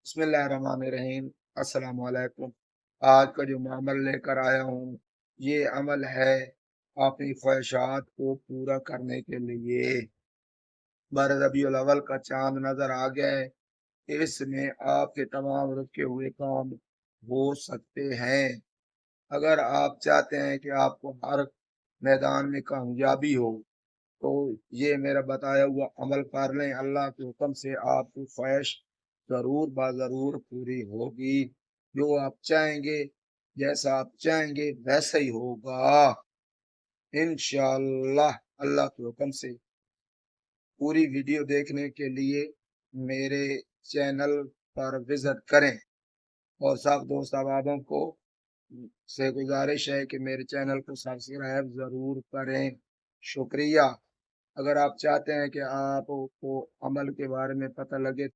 बिस्मिल्लाहिर्रहमानिर्रहीम। अस्सलाम वालेकुम। आज का जो मैं अमल लेकर आया हूँ, ये अमल है अपनी ख्वाहिशात को पूरा करने के लिए। रबीउल अव्वल का चांद नजर आ गया है, इसमें आपके तमाम रुके हुए काम हो सकते हैं। अगर आप चाहते हैं कि आपको हर मैदान में कामयाबी हो, तो ये मेरा बताया हुआ अमल कर लें। अल्लाह के हुक्म से आपकी ख्वाहिश जरूर बाजरूर पूरी होगी। जो आप चाहेंगे, जैसा आप चाहेंगे वैसा ही होगा इंशाअल्लाह। अल्लाह के हुक्म से पूरी वीडियो देखने के लिए मेरे चैनल पर विजिट करें और सब दोस्त अहबाबों को से गुजारिश है कि मेरे चैनल को सब्सक्राइब जरूर करें। शुक्रिया। अगर आप चाहते हैं कि आपको अमल के बारे में पता लगे,